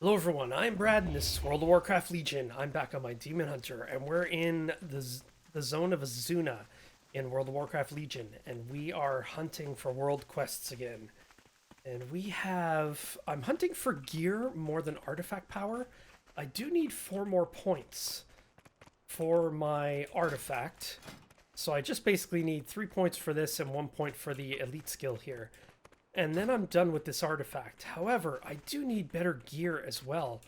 Hello everyone, I'm Brad and this is World of Warcraft Legion. I'm back on my Demon Hunter and we're in the zone of Azsuna in World of Warcraft Legion, and we are hunting for world quests again. And I'm hunting for gear more than artifact power. I do need 4 more points for my artifact. So I just basically need 3 points for this and 1 point for the elite skill here. And then I'm done with this artifact. However, I do need better gear as well.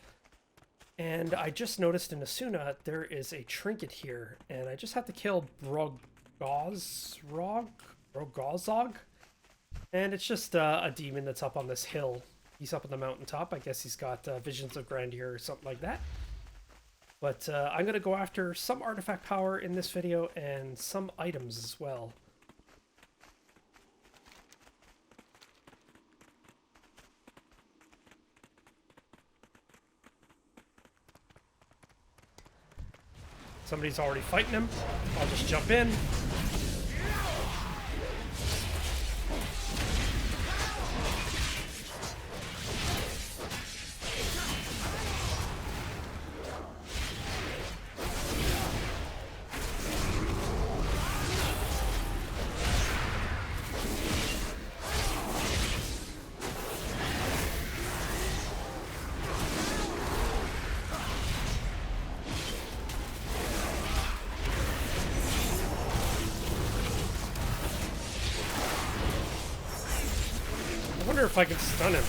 And I just noticed in Azsuna there is a trinket here, and I just have to kill Brogazog? And it's just a demon that's up on this hill. He's up on the mountaintop. I guess he's got visions of grandeur or something like that. But I'm going to go after some artifact power in this video and some items as well. Somebody's already fighting him. I'll just jump in. I wonder if I can stun him.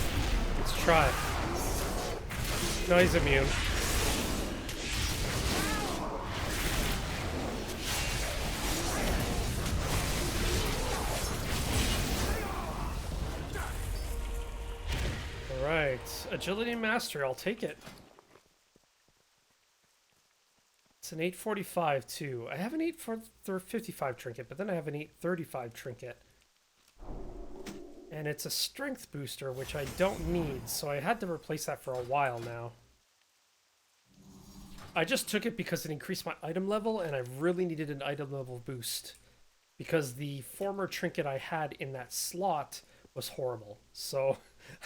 Let's try. No, he's immune. Alright. Agility Mastery, I'll take it. It's an 845 too. I have an 855 trinket, but then I have an 835 trinket. And it's a strength booster, which I don't need, so I had to replace that for a while now. I just took it because it increased my item level, and I really needed an item level boost. Because the former trinket I had in that slot was horrible. So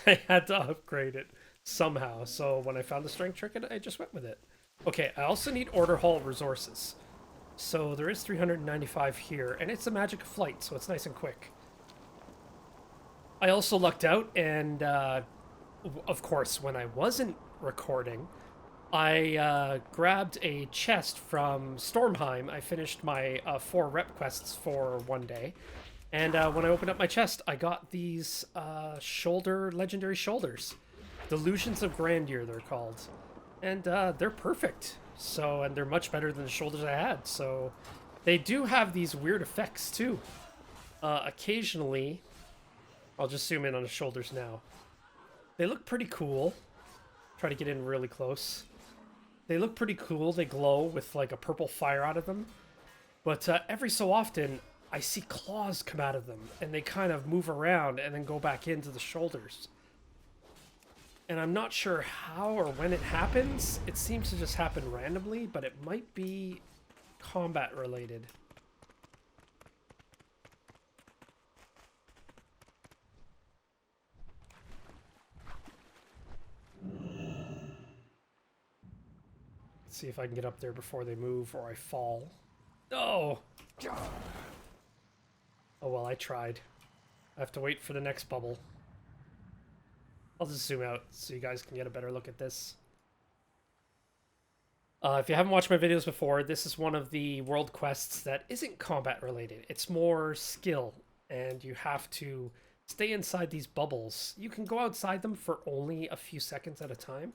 I had to upgrade it somehow. So when I found the strength trinket, I just went with it. Okay, I also need Order Hall resources. So there is 395 here, and it's a magic of flight, so it's nice and quick. I also lucked out, and of course, when I wasn't recording, I grabbed a chest from Stormheim. I finished my 4 rep quests for one day, and when I opened up my chest, I got these legendary shoulders. Delusions of Grandeur, they're called. And they're perfect. So, and they're much better than the shoulders I had. So, they do have these weird effects, too. Occasionally... I'll just zoom in on the shoulders now. They look pretty cool. Try to get in really close. They look pretty cool. They glow with like a purple fire out of them. But every so often, I see claws come out of them. And they kind of move around and then go back into the shoulders. And I'm not sure how or when it happens. It seems to just happen randomly, but it might be combat related. See if I can get up there before they move or I fall. Oh! Oh well, I tried. I have to wait for the next bubble. I'll just zoom out so you guys can get a better look at this. If you haven't watched my videos before, this is one of the world quests that isn't combat related. It's more skill, and you have to stay inside these bubbles. You can go outside them for only a few seconds at a time,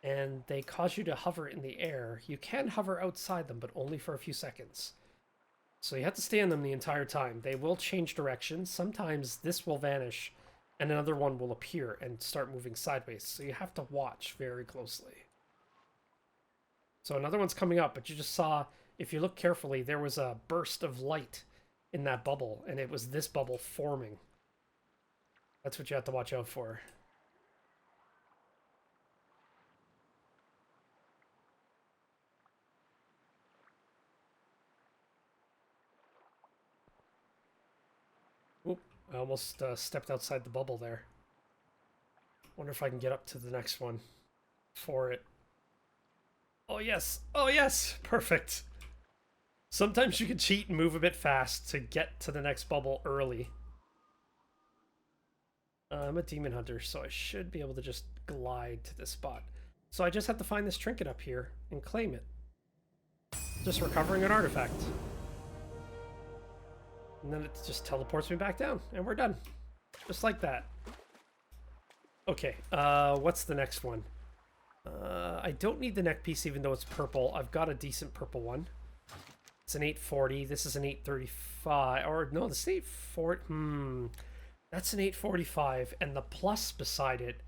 and they cause you to hover in the air. You can hover outside them, but only for a few seconds. So you have to stay in them the entire time. They will change directions. Sometimes this will vanish, and another one will appear and start moving sideways. So you have to watch very closely. So another one's coming up, but you just saw, if you look carefully, there was a burst of light in that bubble, and it was this bubble forming. That's what you have to watch out for. Oop, I almost stepped outside the bubble there. Wonder if I can get up to the next one. for it. Oh yes, oh yes, perfect. Sometimes you can cheat and move a bit fast to get to the next bubble early. I'm a demon hunter, so I should be able to just glide to this spot. So I just have to find this trinket up here and claim it. Just recovering an artifact. And then it just teleports me back down, and we're done. Just like that. Okay, what's the next one? I don't need the neck piece even though it's purple. I've got a decent purple one. It's an 840. This is an 835. Or no, this is 840. That's an 845. And the plus beside it,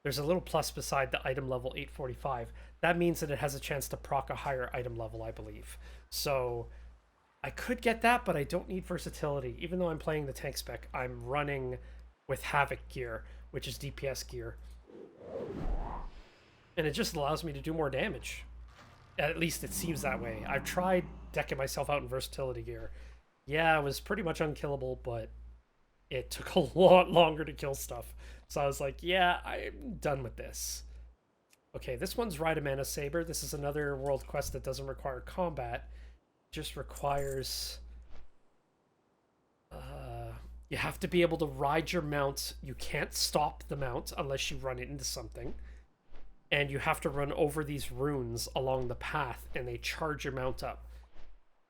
there's a little plus beside the item level 845. That means that it has a chance to proc a higher item level, I believe. So I could get that, but I don't need versatility. Even though I'm playing the tank spec, I'm running with Havoc gear, which is DPS gear. And it just allows me to do more damage. At least it seems that way. I've tried decking myself out in versatility gear. Yeah, it was pretty much unkillable, but it took a lot longer to kill stuff. So I was like, yeah, I'm done with this. Okay, this one's Ride a Mana Saber. This is another world quest that doesn't require combat. It just requires... you have to be able to ride your mount. You can't stop the mount unless you run it into something. And you have to run over these runes along the path, and they charge your mount up.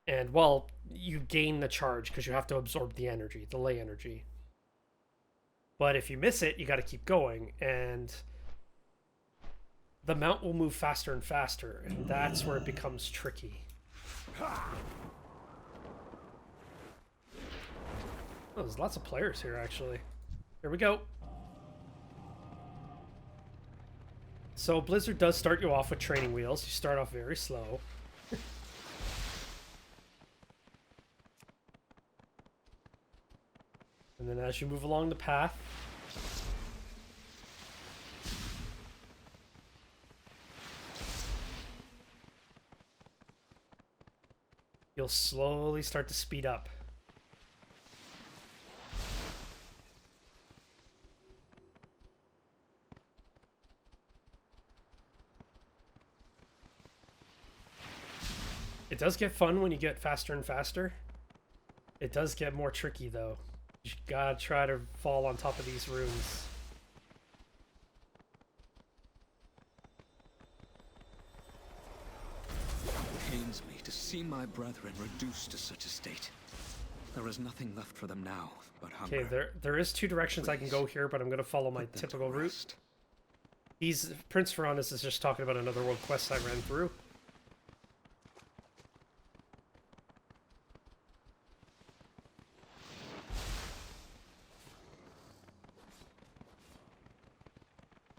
And, well, you gain the charge because you have to absorb the energy, the ley energy. But if you miss it, you got to keep going, and the mount will move faster and faster, and that's where it becomes tricky. Oh, there's lots of players here, actually. Here we go. So Blizzard does start you off with training wheels. You start off very slow. And then as you move along the path, you'll slowly start to speed up. It does get fun when you get faster and faster. It does get more tricky, though. You gotta try to fall on top of these runes. It pains me to see my brethren reduced to such a state. There is nothing left for them now but hunger. Okay, there is two directions I can go here, but I'm gonna follow my typical route. Prince Ferranus is just talking about another world quest I ran through.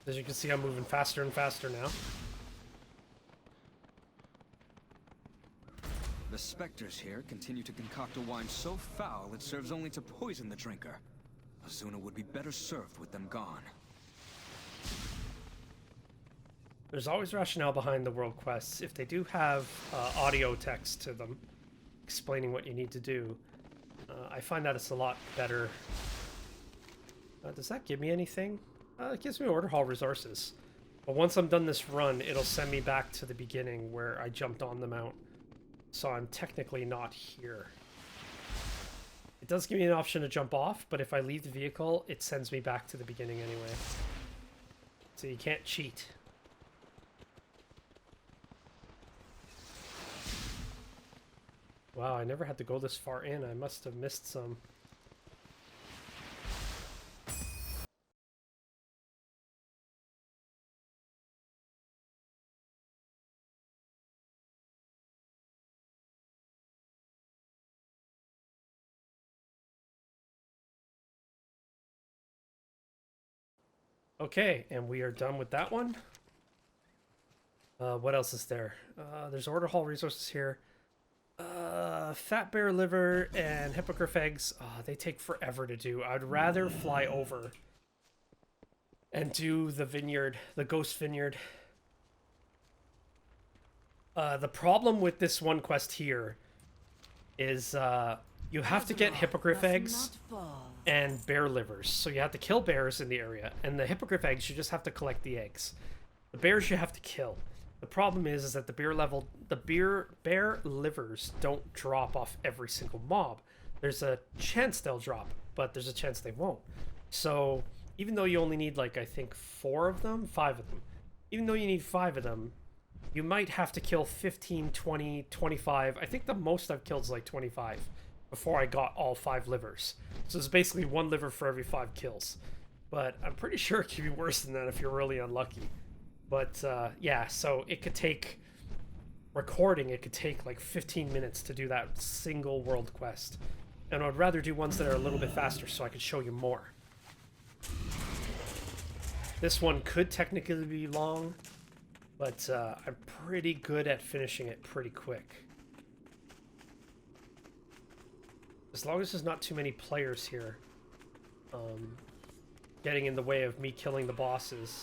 As you can see, I'm moving faster and faster now. The specters here continue to concoct a wine so foul it serves only to poison the drinker. Azsuna would be better served with them gone. There's always rationale behind the world quests. If they do have audio text to them, explaining what you need to do, I find that it's a lot better. Does that give me anything? It gives me order hall resources. But once I'm done this run, it'll send me back to the beginning where I jumped on the mount. So I'm technically not here. It does give me an option to jump off, but if I leave the vehicle, it sends me back to the beginning anyway. So you can't cheat. Wow, I never had to go this far in. I must have missed some. Okay, and we are done with that one. What else is there? There's order hall resources here. Fat bear liver and hippogriff eggs. They take forever to do. I'd rather fly over and do the vineyard, the ghost vineyard. The problem with this one quest here is you have to get hippogriff eggs and bear livers. So you have to kill bears in the area, and the hippogriff eggs, you just have to collect the eggs. The bears you have to kill. The problem is that bear livers don't drop off every single mob. There's a chance they'll drop, but there's a chance they won't. So even though you only need like I think 5 of them. Even though you need 5 of them, you might have to kill 15, 20, 25. I think the most I've killed is like 25 before I got all 5 livers. So it's basically 1 liver for every 5 kills. But I'm pretty sure it could be worse than that if you're really unlucky. But yeah, so it could take recording. It could take like 15 minutes to do that single world quest, and I'd rather do ones that are a little bit faster so I could show you more. This one could technically be long, but I'm pretty good at finishing it pretty quick. As long as there's not too many players here getting in the way of me killing the bosses.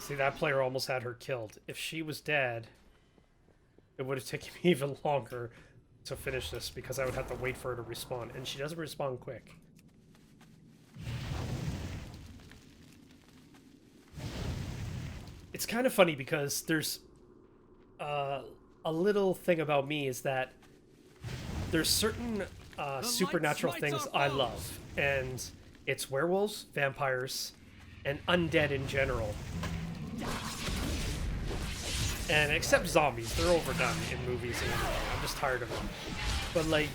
See, that player almost had her killed. If she was dead, it would have taken me even longer to finish this because I would have to wait for her to respawn, and she doesn't respawn quick. It's kind of funny because there's a little thing about me is that there's certain supernatural things I love, and it's werewolves, vampires, and undead in general. And except zombies, they're overdone in movies and everything. I'm just tired of them. But like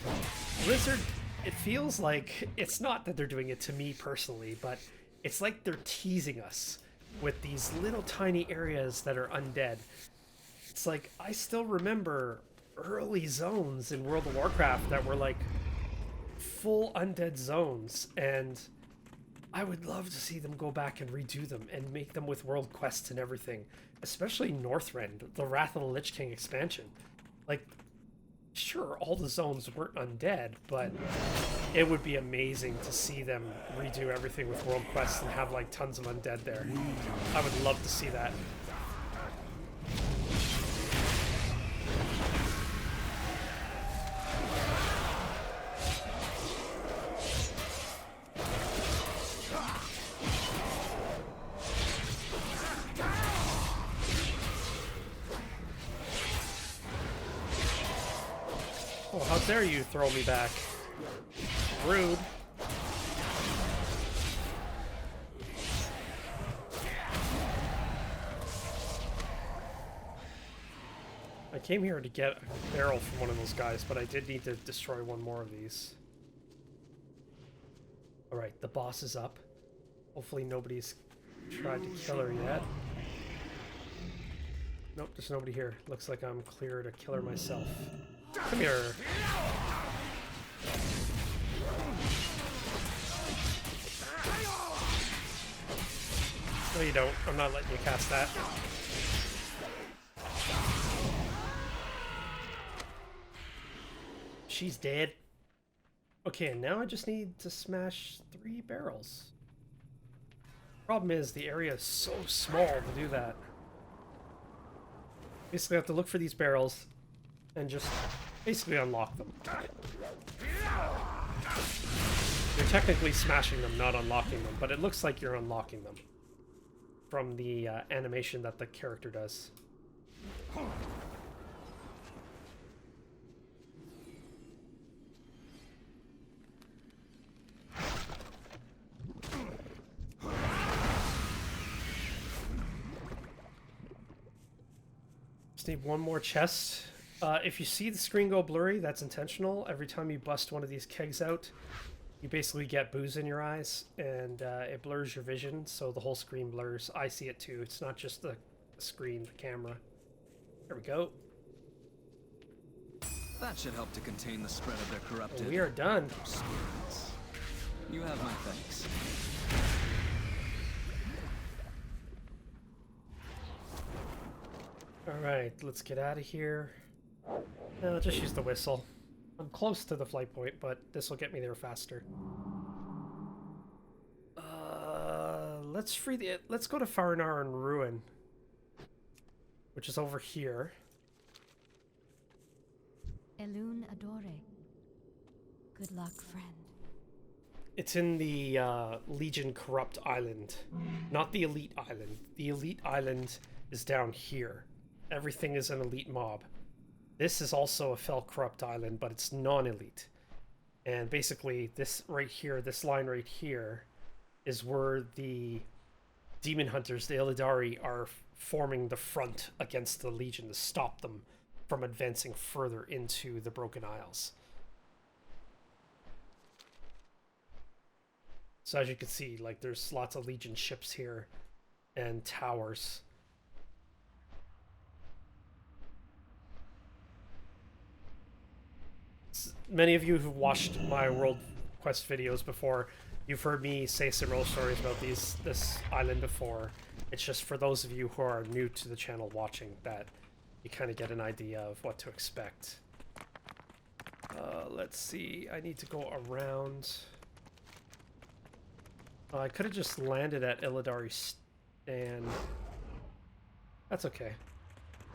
Blizzard, it feels like it's not that they're doing it to me personally, but it's like they're teasing us with these little tiny areas that are undead. It's like I still remember early zones in World of Warcraft that were like full undead zones, and I would love to see them go back and redo them and make them with world quests and everything, especially Northrend, the Wrath of the Lich King expansion. Like, sure, all the zones weren't undead, but it would be amazing to see them redo everything with world quests and have like tons of undead there. I would love to see that. Oh, how dare you throw me back. Rude. I came here to get a barrel from one of those guys, but I did need to destroy one more of these. Alright, the boss is up. Hopefully nobody's tried to kill her yet. Nope, there's nobody here. Looks like I'm clear to kill her myself. Come here. No, you don't. I'm not letting you cast that. She's dead. Okay, and now I just need to smash 3 barrels. Problem is, the area is so small to do that. Basically, I have to look for these barrels and just basically unlock them. You're technically smashing them, not unlocking them, but it looks like you're unlocking them from the animation that the character does. Just need one more chest. If you see the screen go blurry, that's intentional. Every time you bust one of these kegs out, you basically get booze in your eyes, and it blurs your vision, so the whole screen blurs. I see it too. It's not just the screen, the camera. There we go. That should help to contain the spread of their corrupted... We are done. spirits. You have my thanks. Alright, let's get out of here. No, I'll just use the whistle. I'm close to the flight point, but this will get me there faster. Let's go to Farinar and Ruin, which is over here. Elun Adore. Good luck, friend. It's in the Legion Corrupt Island, not the Elite Island. The Elite Island is down here. Everything is an elite mob. This is also a Fel Corrupt Island, but it's non-elite. And basically, this right here, this line right here, is where the demon hunters, the Illidari, are forming the front against the Legion to stop them from advancing further into the Broken Isles. So as you can see, like, there's lots of Legion ships here and towers. Many of you who've watched my World Quest videos before, you've heard me say similar stories about this island before. It's just for those of you who are new to the channel watching that you kind of get an idea of what to expect. Let's see, I need to go around. I could have just landed at Illidari Stand. That's okay.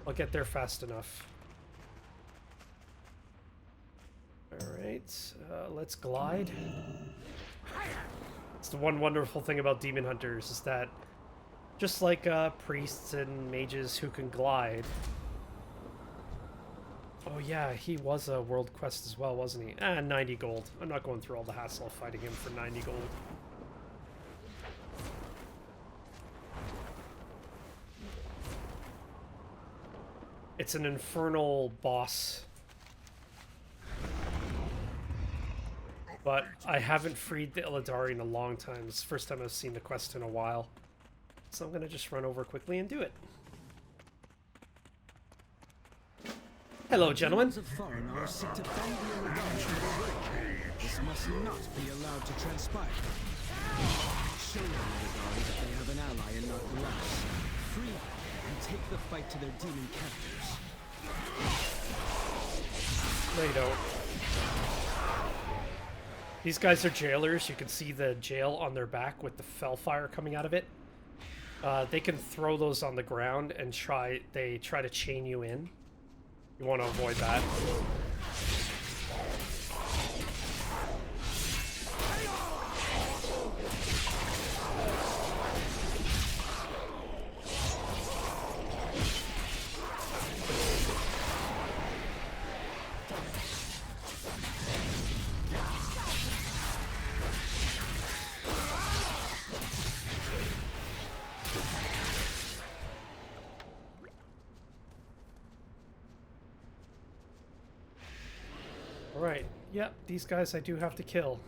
I'll get there fast enough. Alright, let's glide. It's the one wonderful thing about demon hunters is that just like priests and mages who can glide. Oh yeah, he was a world quest as well, wasn't he? 90 gold. I'm not going through all the hassle of fighting him for 90 gold. It's an infernal boss. But I haven't freed the Illidari in a long time. It's the first time I've seen the quest in a while. So I'm going to just run over quickly and do it. Hello, gentlemen. Of foreigners seek to bend the Illidari from their will. This must not be allowed to transpire. Show the Illidari that they have an ally and not less. Free them and take the fight to their demon captors. No, you don't. These guys are jailers. You can see the jail on their back with the fel fire coming out of it. They can throw those on the ground and try to chain you in. You want to avoid that. Alright, yep, these guys I do have to kill.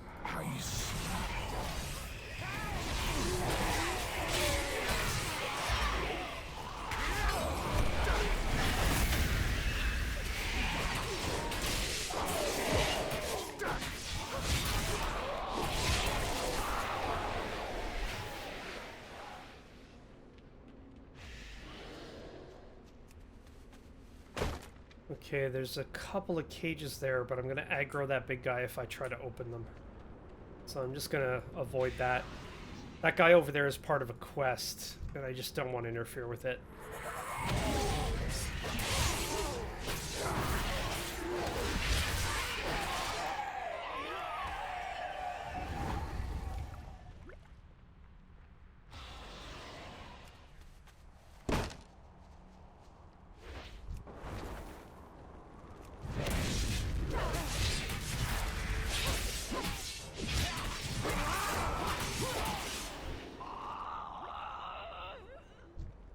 Okay, there's a couple of cages there, but I'm going to aggro that big guy if I try to open them. So I'm just going to avoid that. That guy over there is part of a quest, and I just don't want to interfere with it.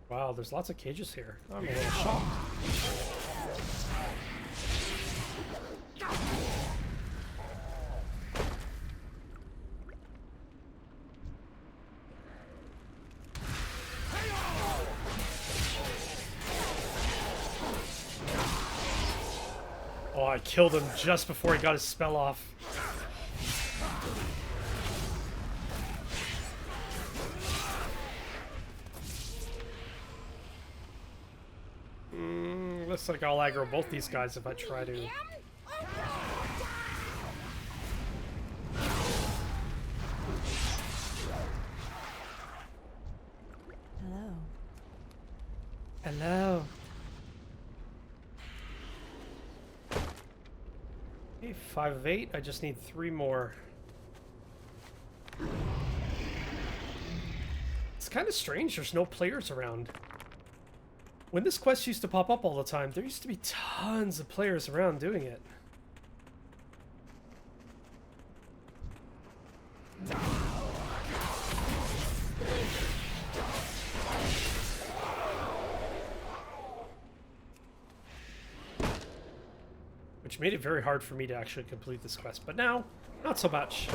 Wow, there's lots of cages here. I'm a little shocked. Oh, I killed him just before he got his spell off. Looks like I'll aggro both these guys if I try to. Hello. Hello. Hey, 5 of 8. I just need 3 more. It's kind of strange there's no players around. When this quest used to pop up all the time, there used to be tons of players around doing it. Which made it very hard for me to actually complete this quest, but now, not so much.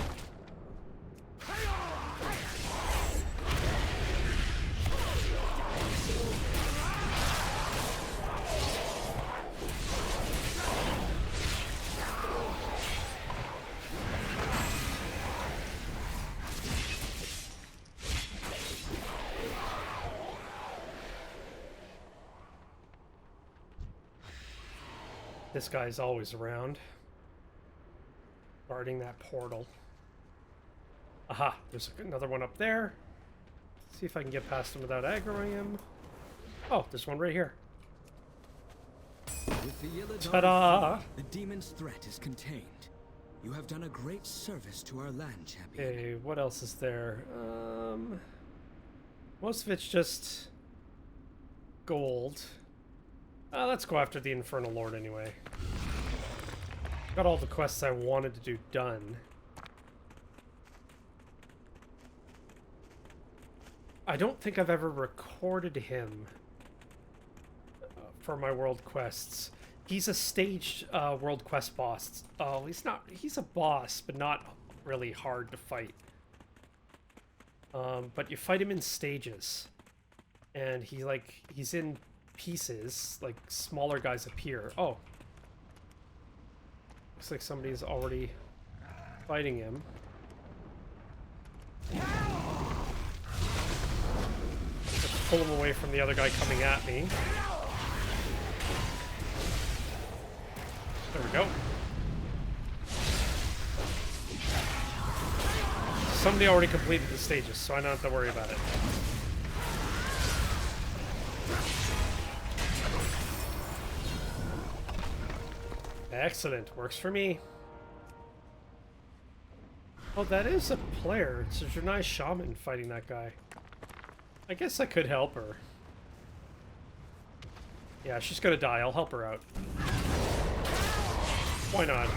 This guy's always around, guarding that portal. Aha, there's another one up there. Let's see if I can get past him without aggroing him. Oh, there's one right here. With the Illidan Ta-da! the demon's threat is contained. You have done a great service to our land, champion. Okay, what else is there? Most of it's just gold. Let's go after the Infernal Lord anyway. Got all the quests I wanted to do done. I don't think I've ever recorded him for my world quests. He's a staged world quest boss. Oh, he's a boss, but not really hard to fight. But you fight him in stages. And he's in pieces, like smaller guys appear. Oh. Looks like somebody's already fighting him. Just pull him away from the other guy coming at me. There we go. Somebody already completed the stages, so I don't have to worry about it. Excellent. Works for me. Oh, that is a player. It's a Janai Shaman fighting that guy. I guess I could help her. Yeah, she's gonna die. I'll help her out. Why not?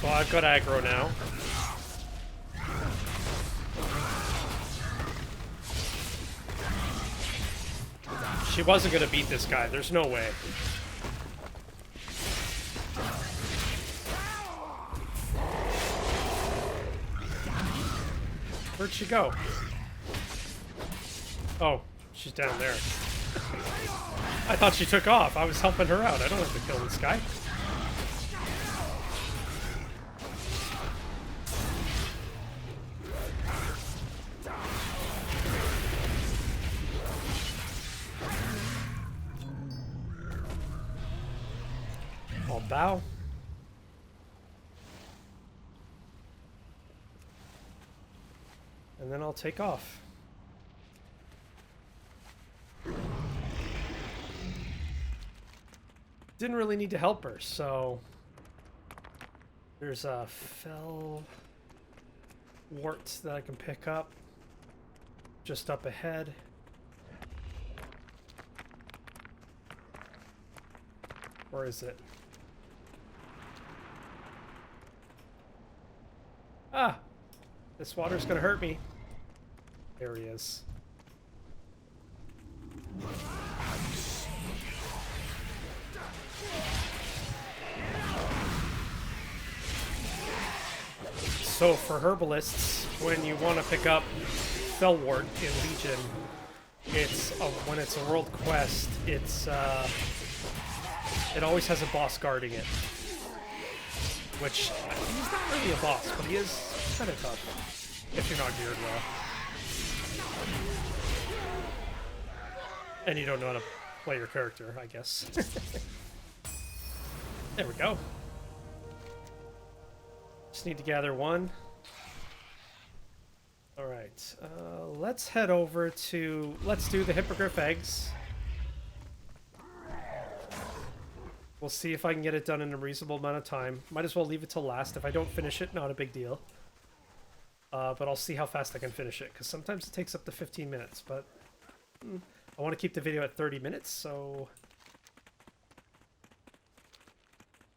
So I've got aggro now. She wasn't gonna beat this guy. There's no way. Where'd she go? Oh, she's down there. I thought she took off. I was helping her out. I don't have to kill this guy. I'll bow. And then I'll take off. Didn't really need to help her, so there's a fell wart that I can pick up just up ahead. Where is it? Ah! This water's gonna hurt me. There he is. So for herbalists, when you want to pick up Fellwort in Legion, it's when it's a world quest, it's it always has a boss guarding it. Which he's not really a boss, but he is kind of tough if you're not geared well. And you don't know how to play your character, I guess. There we go. Just need to gather one. All right, let's head over to, let's do the hippogriff eggs. We'll see if I can get it done in a reasonable amount of time. Might as well leave it till last. If I don't finish it, not a big deal. But I'll see how fast I can finish it, because sometimes it takes up to 15 minutes, but I want to keep the video at 30 minutes, so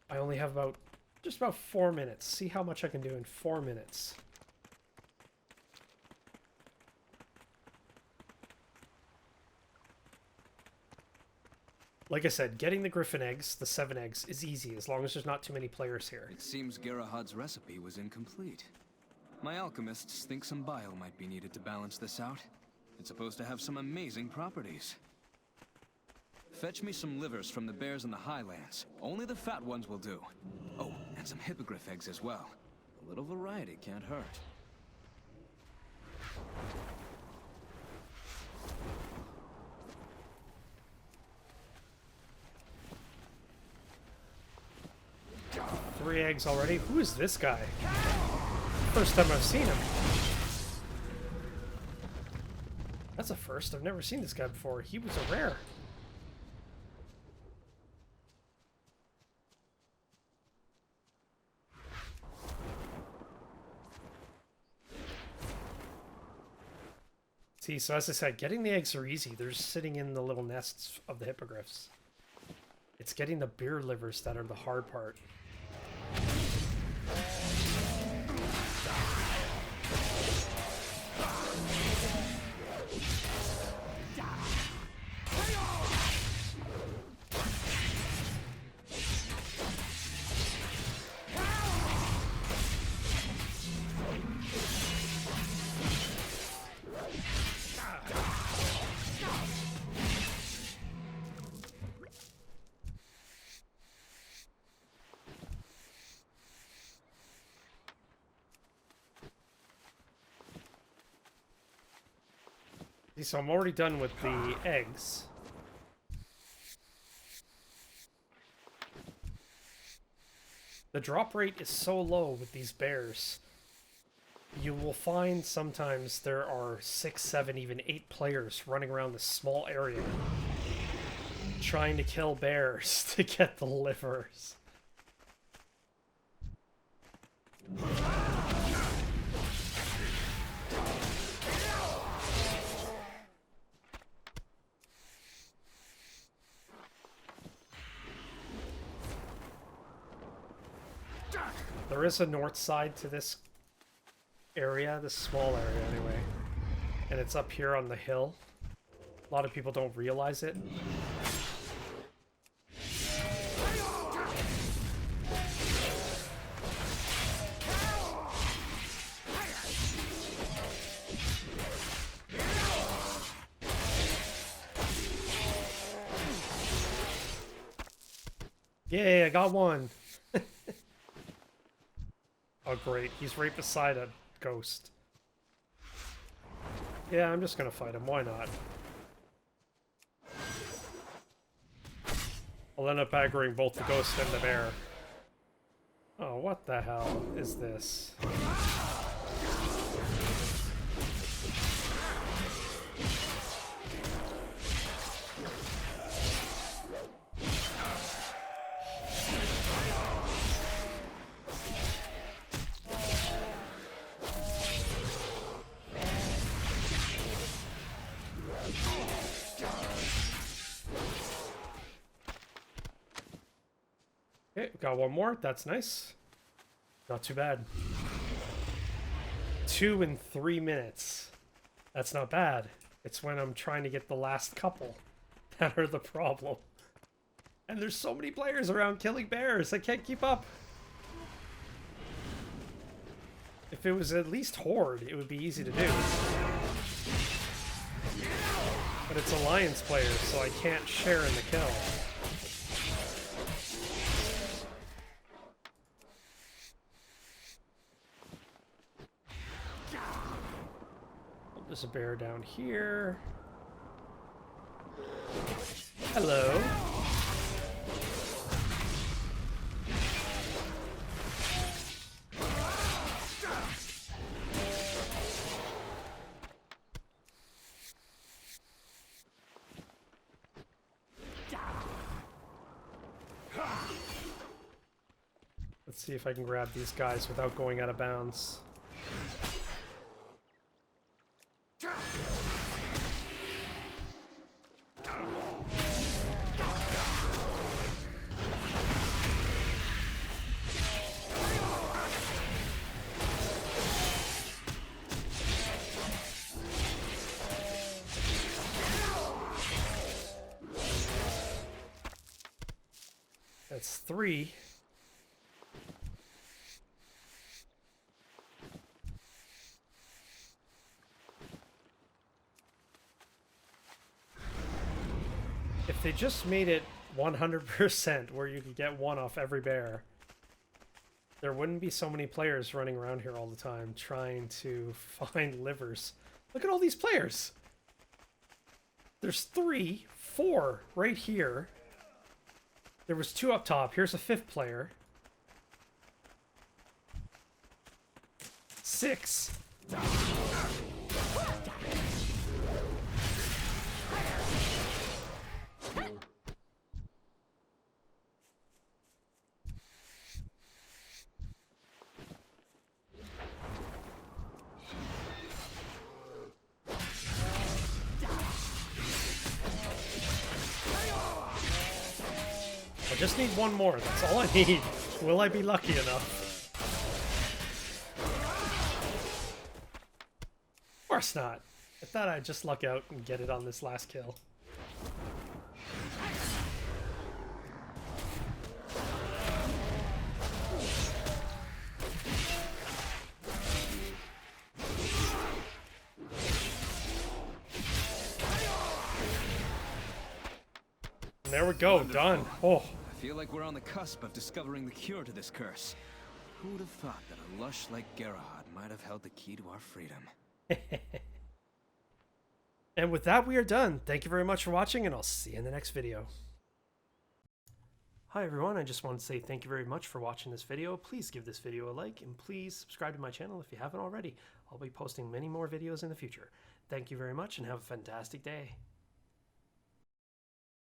I only have just about 4 minutes. See how much I can do in 4 minutes. Like I said, getting the griffin eggs, the 7 eggs, is easy as long as there's not too many players here. It seems Gerahad's recipe was incomplete. My alchemists think some bile might be needed to balance this out. It's supposed to have some amazing properties. Fetch me some livers from the bears in the highlands. Only the fat ones will do. Oh, and some hippogriff eggs as well. A little variety can't hurt. Three eggs already? Who is this guy? First time I've seen him. That's a first. I've never seen this guy before. He was a rare. See, so as I said, getting the eggs are easy. They're just sitting in the little nests of the hippogriffs. It's getting the beer livers that are the hard part. So I'm already done with the eggs. The drop rate is so low with these bears. You will find sometimes there are 6, 7, even 8 players running around this small area trying to kill bears to get the livers. There is a north side to this area, this small area anyway, and it's up here on the hill. A lot of people don't realize it. Yay, I got one! Oh great, he's right beside a ghost. Yeah, I'm just gonna fight him, why not? I'll end up aggroing both the ghost and the bear. Oh, what the hell is this? Okay, got one more. That's nice. Not too bad. 2 in 3 minutes. That's not bad. It's when I'm trying to get the last couple that are the problem. And there's so many players around killing bears. I can't keep up. If it was at least Horde, it would be easy to do. But it's Alliance players, so I can't share in the kill. There's a bear down here. Hello. see if I can grab these guys without going out of bounds. That's 3. If they just made it 100% where you could get 1 off every bear, there wouldn't be so many players running around here all the time trying to find livers. Look at all these players! There's 3, 4 right here. There was 2 up top. Here's a 5th player. 6. I just need 1 more. That's all I need. Will I be lucky enough? Of course not. I thought I'd just luck out and get it on this last kill. And there we go. Done. Oh. I feel like we're on the cusp of discovering the cure to this curse. Who would have thought that a lush like Gerahad might have held the key to our freedom? And with that, we are done. Thank you very much for watching, and I'll see you in the next video. Hi everyone, I just want to say thank you very much for watching this video. Please give this video a like, and please subscribe to my channel if you haven't already. I'll be posting many more videos in the future. Thank you very much, and have a fantastic day.